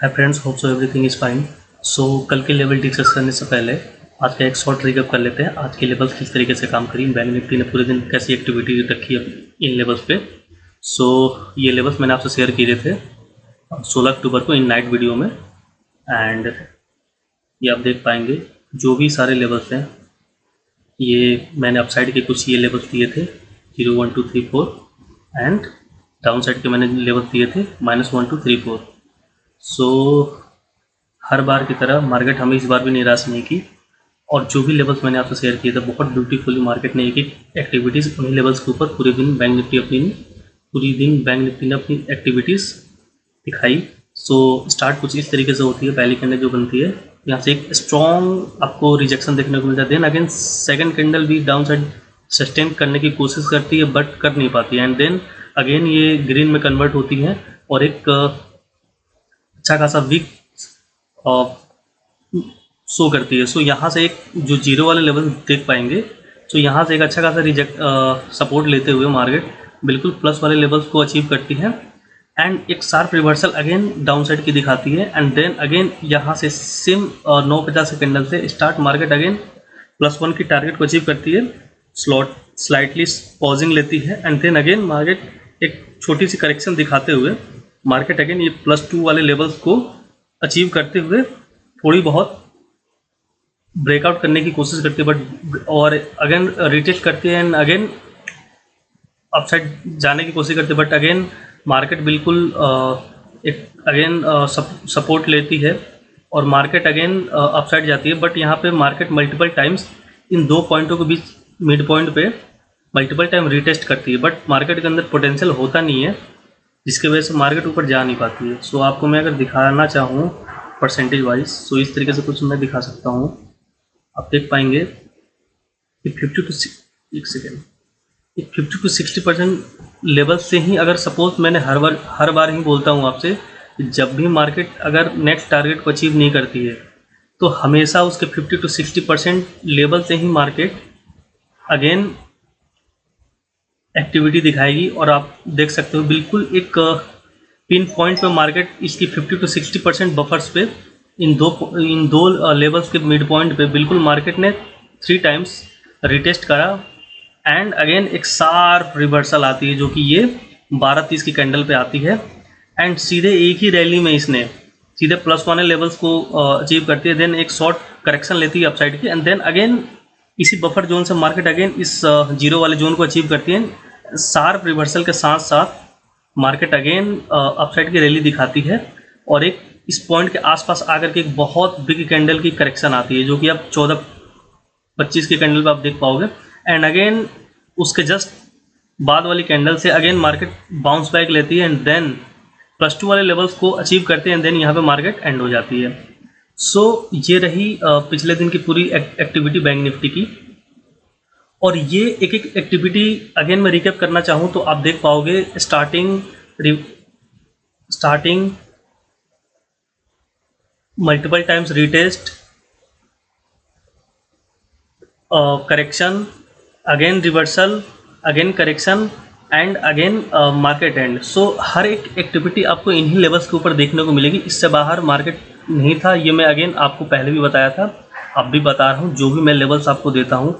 Hi friends, hope so everything is fine. So कल के level discuss करने से पहले आज का एक शॉर्ट रिकैप कर लेते हैं। आज के लेवल्स किस तरीके से काम करी, बैंक निफ्टी ने पूरे दिन कैसी एक्टिविटी रखी है इन लेवल्स पे। सो ये लेवल्स मैंने आपसे शेयर किए थे 16 अक्टूबर को इन नाइट वीडियो में, एंड ये आप देख पाएंगे जो भी सारे लेवल्स हैं। ये मैंने अपसाइड के कुछ ये लेवल्स दिए थे 0, 1, 2, 3, 4, एंड डाउन साइड के मैंने लेवल्स दिए थे -1, 2, 3, 4। सो हर बार की तरह मार्केट हमें इस बार भी निराश नहीं की, और जो भी लेवल्स मैंने आपसे शेयर किए थे बहुत ब्यूटीफुली मार्केट ने एक एक्टिविटीज़ उन्हीं लेवल्स के ऊपर पूरे दिन बैंक निफ्टी ने अपनी एक्टिविटीज़ दिखाई। सो स्टार्ट कुछ इस तरीके से होती है। पहली कैंडल जो बनती है यहाँ से एक स्ट्रॉन्ग आपको रिजेक्शन देखने को मिलता है। देन अगेन सेकंड कैंडल भी डाउन साइड सस्टेन करने की कोशिश करती है बट कर नहीं पाती है, एंड देन अगेन ये ग्रीन में कन्वर्ट होती है और एक अच्छा खासा वीक शो करती है। सो यहाँ से एक जो जीरो वाले लेवल देख पाएंगे, सो यहाँ से एक अच्छा खासा सपोर्ट लेते हुए मार्केट बिल्कुल प्लस वाले लेवल्स को अचीव करती है, एंड एक sharp reversal again down side की दिखाती है, एंड देन अगेन यहाँ से सेम 950 कैंडल से स्टार्ट मार्केट अगेन +1 की टारगेट को अचीव करती है, स्लाइटली पॉजिंग लेती है, एंड देन अगेन मार्केट एक छोटी सी करेक्शन दिखाते हुए मार्केट अगेन ये +2 वाले लेवल्स को अचीव करते हुए थोड़ी बहुत ब्रेकआउट करने की कोशिश करती है, बट और अगेन रिटेस्ट करती है एंड अगेन अपसाइड जाने की कोशिश करती है, बट अगेन मार्केट बिल्कुल एक अगेन सपोर्ट लेती है और मार्केट अगेन अपसाइड जाती है। बट यहाँ पे मार्केट मल्टीपल टाइम्स इन दो पॉइंटों के बीच मिड पॉइंट पे मल्टीपल टाइम रिटेस्ट करती है, बट मार्केट के अंदर पोटेंशियल होता नहीं है जिसकी वजह से मार्केट ऊपर जा नहीं पाती है। सो आपको मैं अगर दिखाना चाहूँ परसेंटेज वाइज, सो इस तरीके से कुछ मैं दिखा सकता हूँ। आप देख पाएंगे कि 50 to 60% लेवल से ही, अगर सपोज मैंने हर बार ही बोलता हूँ आपसे, जब भी मार्केट अगर नेक्स्ट टारगेट को अचीव नहीं करती है तो हमेशा उसके 50 to 60% लेवल से ही मार्केट अगेन एक्टिविटी दिखाएगी। और आप देख सकते हो बिल्कुल एक पिन पॉइंट पे मार्केट इसकी 50 to 60% बफर्स पे इन दो लेवल्स के मिड पॉइंट पे बिल्कुल मार्केट ने 3 टाइम्स रिटेस्ट करा, एंड अगेन एक शार्प रिवर्सल आती है जो कि ये 12:30 की कैंडल पे आती है, एंड सीधे एक ही रैली में इसने सीधे +1 लेवल्स को अचीव करती है। देन एक शॉर्ट करेक्शन लेती है अपसाइड की, एंड देन अगेन इसी बफर जोन से मार्केट अगेन इस जीरो वाले जोन को अचीव करती है। शार्प रिवर्सल के साथ साथ मार्केट अगेन अपसाइड की रैली दिखाती है और एक इस पॉइंट के आसपास आकर के एक बहुत बिग कैंडल की करेक्शन आती है जो कि आप 14-25 की कैंडल पे आप देख पाओगे, एंड अगेन उसके जस्ट बाद वाली कैंडल से अगेन मार्केट बाउंस बैक लेती है, एंड देन +2 वाले लेवल्स को अचीव करते हैं, एंड देन यहाँ पे मार्केट एंड हो जाती है। सो ये रही पिछले दिन की पूरी एक्टिविटी बैंक निफ्टी की, और ये एक एक्टिविटी अगेन मैं रिकैप करना चाहूँ तो आप देख पाओगे starting multiple times retest, correction, again reversal, again correction, and again market end. So हर एक एक्टिविटी आपको इन्हीं लेवल्स के ऊपर देखने को मिलेगी, इससे बाहर मार्केट नहीं था। ये मैं अगेन आपको पहले भी बताया था, अब भी बता रहा हूँ, जो भी मैं लेवल्स आपको देता हूँ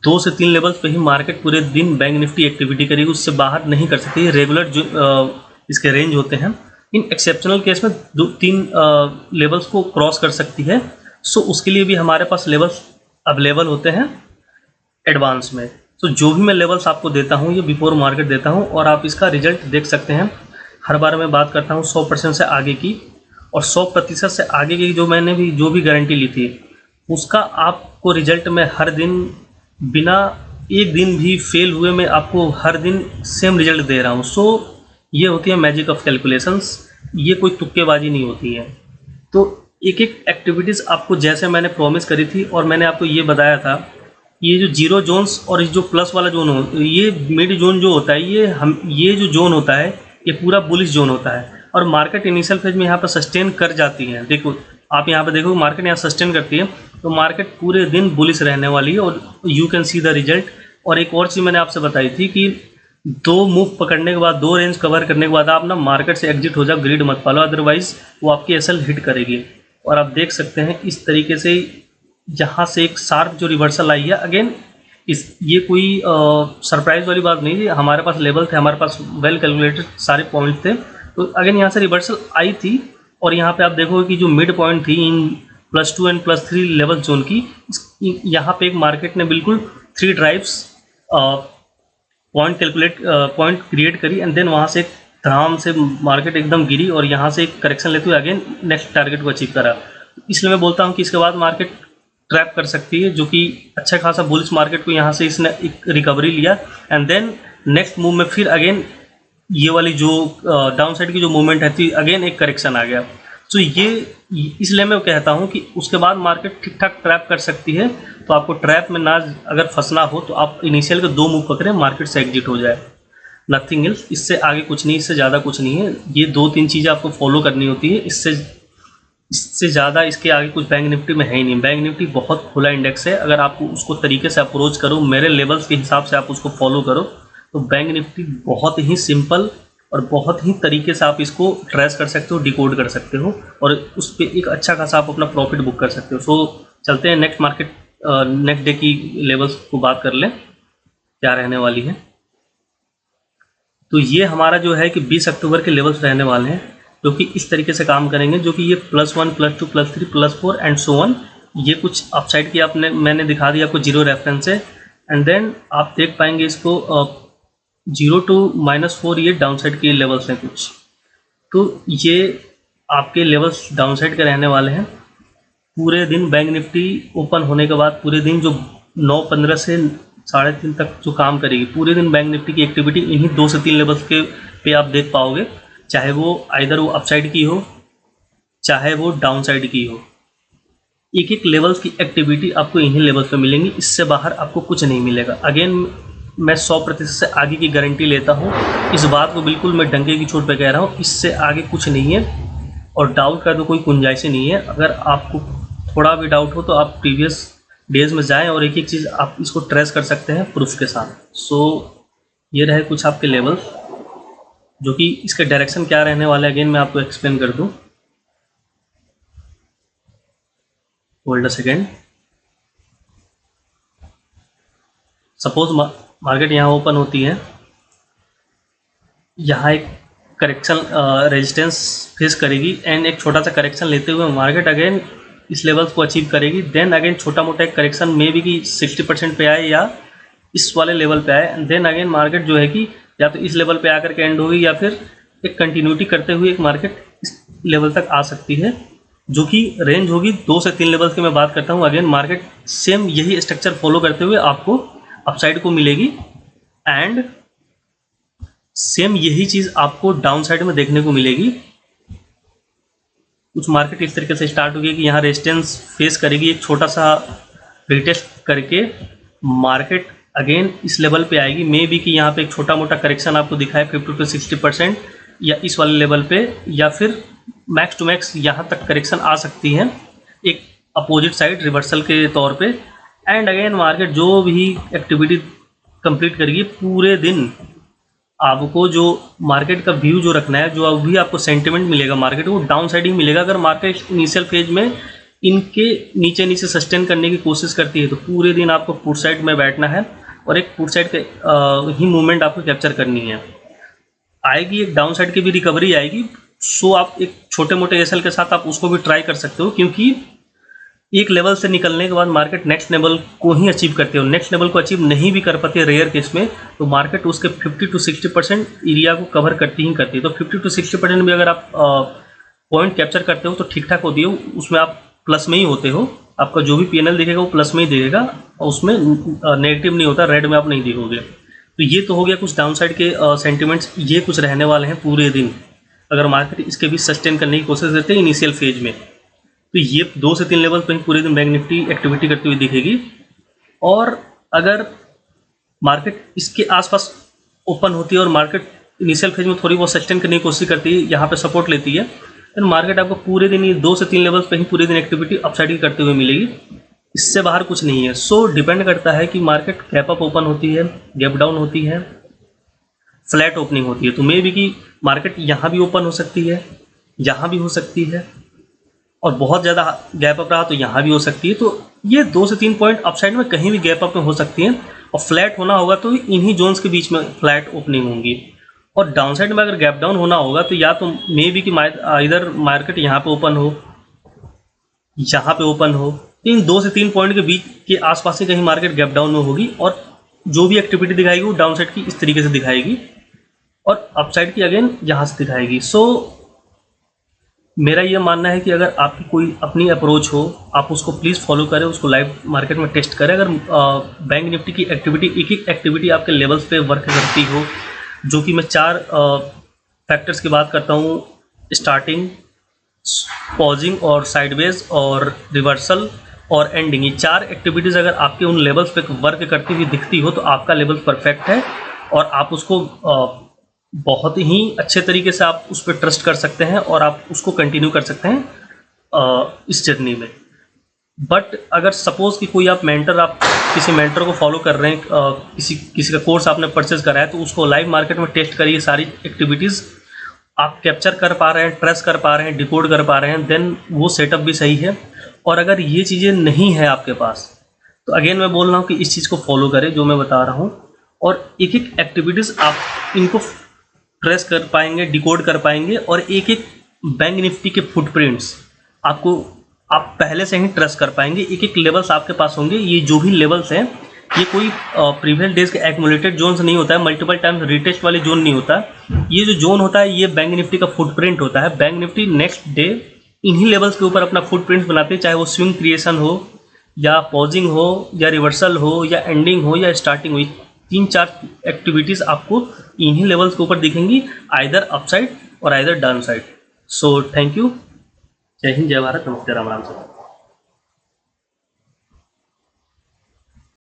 2 से 3 लेवल्स पे ही मार्केट पूरे दिन बैंक निफ्टी एक्टिविटी करेगी, उससे बाहर नहीं कर सकती। रेगुलर जो इसके रेंज होते हैं, इन एक्सेप्शनल केस में 2-3 लेवल्स को क्रॉस कर सकती है। सो उसके लिए भी हमारे पास लेवल्स अवेलेबल होते हैं एडवांस में। तो जो भी मैं लेवल्स आपको देता हूँ ये बिफोर मार्केट देता हूँ, और आप इसका रिजल्ट देख सकते हैं। हर बार मैं बात करता हूँ 100% से आगे की, और 100% से आगे की जो मैंने भी जो भी गारंटी ली थी उसका आपको रिजल्ट मैं हर दिन बिना एक दिन भी फेल हुए मैं आपको हर दिन सेम रिजल्ट दे रहा हूँ। सो ये होती है मैजिक ऑफ कैलकुलेशंस, ये कोई तुक्केबाजी नहीं होती है। तो एक एक्टिविटीज़ आपको जैसे मैंने प्रॉमिस करी थी, और मैंने आपको ये बताया था, ये जो जीरो जोन्स और जो प्लस वाला जोन हो, ये मिड जोन जो होता है, ये जो जोन होता है ये पूरा बुलिश जोन होता है, और मार्केट इनिशियल फेज में यहाँ पर सस्टेन कर जाती है। देखो आप यहाँ पे देखो मार्केट यहाँ सस्टेन करती है तो मार्केट पूरे दिन बुलिश रहने वाली है, और you can see the result. और एक और चीज़ मैंने आपसे बताई थी कि दो मूव पकड़ने के बाद, दो रेंज कवर करने के बाद आप ना मार्केट से एग्जिट हो जाओ, ग्रिड मत पालो, अदरवाइज वो आपकी एसएल हिट करेगी। और आप देख सकते हैं इस तरीके से यहाँ से एक शार्प जो रिवर्सल आई है, अगेन ये कोई सरप्राइज वाली बात नहीं थी, हमारे पास लेवल थे, हमारे पास वेल कैलकुलेटेड सारे पॉइंट थे। तो अगेन यहाँ से रिवर्सल आई थी और यहाँ पे आप देखोगे कि जो मिड पॉइंट थी इन +2 एंड +3 लेवल जोन की, यहाँ पे एक मार्केट ने बिल्कुल 3 ड्राइव्स पॉइंट क्रिएट करी एंड देन वहाँ से एक धड़ाम से मार्केट एकदम गिरी और यहाँ से एक करेक्शन लेते हुए अगेन नेक्स्ट टारगेट को अचीव करा। इसलिए मैं बोलता हूँ कि इसके बाद मार्केट ट्रैप कर सकती है, जो कि अच्छा खासा बुलिश मार्केट को यहाँ से इसने एक रिकवरी लिया एंड देन नेक्स्ट मूव में फिर अगेन ये वाली जो डाउन साइड की जो मूवमेंट है थी, अगेन एक करेक्शन आ गया। तो ये इसलिए मैं कहता हूँ कि उसके बाद मार्केट ठीक ठाक ट्रैप कर सकती है। तो आपको ट्रैप में ना अगर फंसना हो तो आप इनिशियल के 2 मूव पकड़ें, मार्केट से एग्जिट हो जाए, नथिंग एल्स। इससे आगे कुछ नहीं, इससे ज़्यादा कुछ नहीं है। ये 2-3 चीज़ें आपको फॉलो करनी होती है, इससे ज़्यादा इसके आगे कुछ बैंक निफ्टी में है ही नहीं। बैंक निफ्टी बहुत खुला इंडेक्स है, अगर आपको उसको तरीके से अप्रोच करो, मेरे लेवल्स के हिसाब से आप उसको फॉलो करो, तो बैंक निफ्टी बहुत ही सिंपल और बहुत ही तरीके से आप इसको ट्रेस कर सकते हो, डिकोड कर सकते हो और उस पर एक अच्छा खासा आप अपना प्रॉफिट बुक कर सकते हो। सो चलते हैं नेक्स्ट मार्केट, नेक्स्ट डे की लेवल्स को बात कर लें क्या रहने वाली है। तो ये हमारा जो है कि 20 अक्टूबर के लेवल्स रहने वाले हैं, जो कि इस तरीके से काम करेंगे, जो कि ये +1 +2 +3 +4 एंड सो ऑन। ये कुछ अपसाइड की मैंने दिखा दिया आपको, 0 रेफरेंस से एंड देन आप देख पाएंगे इसको 0 to -4 ये डाउन साइड के लेवल्स हैं कुछ। तो ये आपके लेवल्स डाउन साइड के रहने वाले हैं। पूरे दिन बैंक निफ्टी ओपन होने के बाद पूरे दिन जो 9:15 से 3:30 तक जो काम करेगी, पूरे दिन बैंक निफ्टी की एक्टिविटी इन्हीं 2 से 3 लेवल्स के पे आप देख पाओगे, चाहे वो आइदर वो अपसाइड की हो चाहे वो डाउन साइड की हो। एक एक लेवल्स की एक्टिविटी आपको इन्हीं लेवल्स पे मिलेंगी, इससे बाहर आपको कुछ नहीं मिलेगा। अगेन मैं 100% से आगे की गारंटी लेता हूँ, इस बात को बिल्कुल मैं डंके की चोट पे कह रहा हूँ, इससे आगे कुछ नहीं है और डाउट का तो कोई गुंजाइश ही नहीं है। अगर आपको थोड़ा भी डाउट हो तो आप प्रीवियस डेज में जाएं और एक एक चीज़ आप इसको ट्रेस कर सकते हैं प्रूफ के साथ। सो ये रहे कुछ आपके लेवल्स, जो कि इसके डायरेक्शन क्या रहने वाला है अगेन मैं आपको एक्सप्लेन कर दूं। Hold a second. Suppose market यहाँ ओपन होती है, यहाँ एक करेक्शन रेजिस्टेंस फेस करेगी एंड एक छोटा सा करेक्शन लेते हुए मार्केट अगेन इस लेवल्स को अचीव करेगी। देन अगेन छोटा मोटा एक करेक्शन मे बी कि 60% पे आए या इस वाले लेवल पे आए, देन अगेन मार्केट जो है कि या तो इस लेवल पे आकर के एंड होगी या फिर एक कंटिन्यूटी करते हुए एक मार्केट इस लेवल तक आ सकती है, जो कि रेंज होगी 2 से 3 लेवल्स की मैं बात करता हूँ। अगेन मार्केट सेम यही स्ट्रक्चर फॉलो करते हुए आपको अपसाइड को मिलेगी एंड सेम यही चीज़ आपको डाउन साइड में देखने को मिलेगी। कुछ मार्केट इस तरीके से स्टार्ट होगी कि यहाँ रेजिस्टेंस फेस करेगी, एक छोटा सा रिटेस्ट करके मार्केट अगेन इस लेवल पे आएगी, मे बी कि यहाँ पे एक छोटा मोटा करेक्शन आपको दिखाए 50 to 60% या इस वाले लेवल पे, या फिर मैक्स टू मैक्स यहाँ तक करेक्शन आ सकती है एक अपोजिट साइड रिवर्सल के तौर पे। एंड अगेन मार्केट जो भी एक्टिविटी कंप्लीट करेगी पूरे दिन, आपको जो मार्केट का व्यू जो रखना है, जो अभी आपको सेंटिमेंट मिलेगा मार्केट वो डाउन साइड ही मिलेगा। अगर मार्केट इनिशियल फेज में इनके नीचे नीचे सस्टेन करने की कोशिश करती है तो पूरे दिन आपको पुट साइड में बैठना है और एक पुट साइड के ही मूवमेंट आपको कैप्चर करनी है। आएगी एक डाउन साइड की भी रिकवरी आएगी, सो आप एक छोटे मोटे एसएल के साथ आप उसको भी ट्राई कर सकते हो, क्योंकि एक लेवल से निकलने के बाद मार्केट नेक्स्ट लेवल को ही अचीव करते हो। नेक्स्ट लेवल को अचीव नहीं भी कर पाती है रेयर केस में, तो मार्केट उसके 50 to 60% एरिया को कवर करती ही करती है। तो 50 to 60% भी अगर आप पॉइंट कैप्चर करते हो तो ठीक ठाक होती है, उसमें आप प्लस में ही होते हो। आपका जो भी पीएनएल दिखेगा वो प्लस में ही दिखेगा और उसमें नेगेटिव नहीं होता, रेड में आप नहीं दिखोगे। तो ये तो हो गया कुछ डाउन साइड के सेंटिमेंट्स, ये कुछ रहने वाले हैं पूरे दिन अगर मार्केट इसके भी सस्टेन करने की कोशिश करते हैं इनिशियल फेज में। तो ये 2 से 3 लेवल पर पूरे दिन बैंक निफ्टी एक्टिविटी करती हुई दिखेगी। और अगर मार्केट इसके आसपास ओपन होती है और मार्केट इनिशियल फेज में थोड़ी बहुत सस्टेन करने की कोशिश करती है, यहाँ पे सपोर्ट लेती है, तो मार्केट आपको पूरे दिन ये 2 से 3 लेवल पे ही पूरे दिन एक्टिविटी अपसाइड की करते हुए मिलेगी, इससे बाहर कुछ नहीं है। सो डिपेंड करता है कि मार्केट गैप अप ओपन होती है, गैप डाउन होती है, फ्लैट ओपनिंग होती है, तो मे बी कि मार्केट यहाँ भी ओपन हो सकती है, यहाँ भी हो सकती है, और बहुत ज़्यादा गैप अप रहा तो यहाँ भी हो सकती है। तो ये 2 से 3 पॉइंट अपसाइड में कहीं भी गैप अप में हो सकती हैं, और फ्लैट होना होगा तो इन्हीं जोन्स के बीच में फ्लैट ओपनिंग होंगी। और डाउनसाइड में अगर गैप डाउन होना होगा तो या तो मे बी कि इधर मार्केट यहाँ पे ओपन हो, यहाँ पे ओपन हो, इन 2 से 3 पॉइंट के बीच के आसपास ही कहीं मार्केट गैप डाउन में होगी, और जो भी एक्टिविटी दिखाएगी वो डाउनसाइड की इस तरीके से दिखाएगी, और अपसाइड की अगेन यहाँ से दिखाएगी। सो मेरा ये मानना है कि अगर आपकी कोई अपनी अप्रोच हो, आप उसको प्लीज़ फॉलो करें, उसको लाइव मार्केट में टेस्ट करें। अगर बैंक निफ्टी की एक्टिविटी, एक एक एक्टिविटी आपके लेवल्स पे वर्क करती हो, जो कि मैं 4 फैक्टर्स की बात करता हूँ, स्टार्टिंग, पॉजिंग और साइडवेज और रिवर्सल और एंडिंग, ये 4 एक्टिविटीज़ अगर आपके उन लेवल्स पे वर्क करती हुई दिखती हो तो आपका लेवल परफेक्ट है, और आप उसको बहुत ही अच्छे तरीके से आप उस पर ट्रस्ट कर सकते हैं, और आप उसको कंटिन्यू कर सकते हैं इस जर्नी में। बट अगर सपोज़ कि कोई आप किसी मेंटर को फॉलो कर रहे हैं, किसी का कोर्स आपने परचेज करा है, तो उसको लाइव मार्केट में टेस्ट करिए, सारी एक्टिविटीज़ आप कैप्चर कर पा रहे हैं, ट्रेस कर पा रहे हैं, डिकोड कर पा रहे हैं, देन वो सेटअप भी सही है। और अगर ये चीज़ें नहीं है आपके पास, तो अगेन मैं बोल रहा हूँ कि इस चीज़ को फॉलो करें जो मैं बता रहा हूँ, और एक एक एक्टिविटीज़ आप इनको ट्रेस कर पाएंगे, डिकोड कर पाएंगे, और एक एक बैंक निफ्टी के फुटप्रिंट्स आप पहले से ही ट्रेस कर पाएंगे। एक एक लेवल्स आपके पास होंगे, ये जो भी लेवल्स हैं ये कोई प्रीवियस डेज के एक्यूमुलेटेड जोन्स नहीं होता है, मल्टीपल टाइम्स रिटेस्ट वाले जोन नहीं होता। ये जो जोन होता है ये बैंक निफ्टी का फुटप्रिंट होता है। बैंक निफ्टी नेक्स्ट डे इन्हीं लेवल्स के ऊपर अपना फुटप्रिंट बनाते हैं, चाहे वो स्विंग क्रिएशन हो, या पॉजिंग हो, या रिवर्सल हो, या एंडिंग हो, या स्टार्टिंग हो। 3-4 एक्टिविटीज़ आपको इन्हीं लेवल्स के ऊपर दिखेंगी, आइदर अपसाइड और either down side. So thank you, जय हिंद, जय भारत, नमस्ते, राम राम।